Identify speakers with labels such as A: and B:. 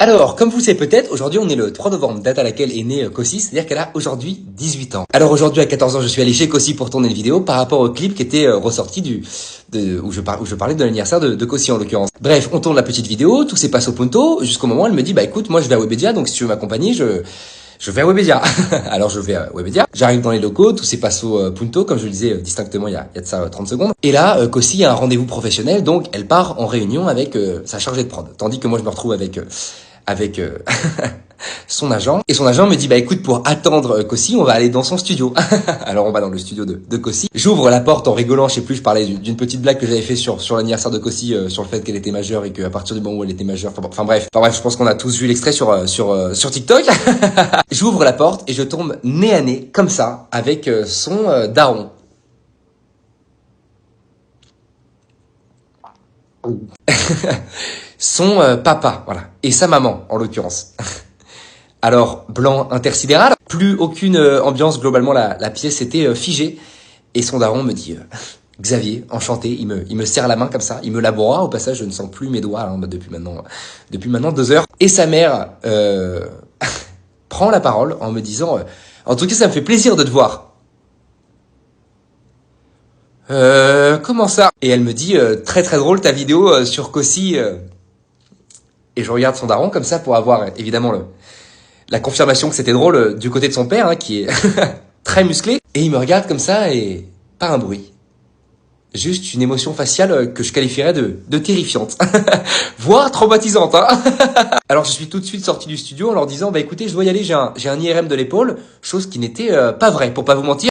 A: Alors, comme vous le savez peut-être, aujourd'hui on est le 3 novembre, date à laquelle est née Cossi, c'est-à-dire qu'elle a aujourd'hui 18 ans. Alors aujourd'hui à 14 ans, je suis allé chez Cossi pour tourner une vidéo par rapport au clip qui était ressorti où je parlais de l'anniversaire de Cossi en l'occurrence. Bref, on tourne la petite vidéo, tout s'est passé au punto, jusqu'au moment où elle me dit, bah écoute, moi je vais à Webedia, donc si tu veux m'accompagner, je vais à Webedia. Alors je vais à Webedia, j'arrive dans les locaux, tout s'est passé au punto, comme je le disais distinctement il y a de ça 30 secondes. Et là, Cossi a un rendez-vous professionnel, donc elle part en réunion avec sa chargée de prod. Tandis que moi je me retrouve avec son agent. Et son agent me dit, bah écoute, pour attendre Cossi, on va aller dans son studio. Alors on va dans le studio de Cossi. J'ouvre la porte en rigolant, je sais plus, je parlais d'une petite blague que j'avais fait sur l'anniversaire de Cossi, sur le fait qu'elle était majeure et qu'à partir du moment où elle était majeure, enfin bref, je pense qu'on a tous vu l'extrait sur TikTok. J'ouvre la porte et je tombe nez à nez, comme ça, avec son daron. Son papa, voilà, et sa maman, en l'occurrence. Alors, blanc intersidéral, plus aucune ambiance, globalement, la pièce était figée. Et son daron me dit, Xavier, enchanté, il me serre la main comme ça, il me la broie, au passage, je ne sens plus mes doigts hein, depuis maintenant 2 heures. Et sa mère prend la parole en me disant, en tout cas, ça me fait plaisir de te voir. Comment ça? Et elle me dit, très très drôle ta vidéo sur Cossi. Et je regarde son daron comme ça pour avoir évidemment la confirmation que c'était drôle du côté de son père, hein, qui est très musclé. Et il me regarde comme ça et pas un bruit. Juste une émotion faciale que je qualifierais de terrifiante. Voire traumatisante. Hein. Alors je suis tout de suite sorti du studio en leur disant, bah écoutez, je dois y aller, j'ai un IRM de l'épaule, chose qui n'était pas vraie, pour pas vous mentir.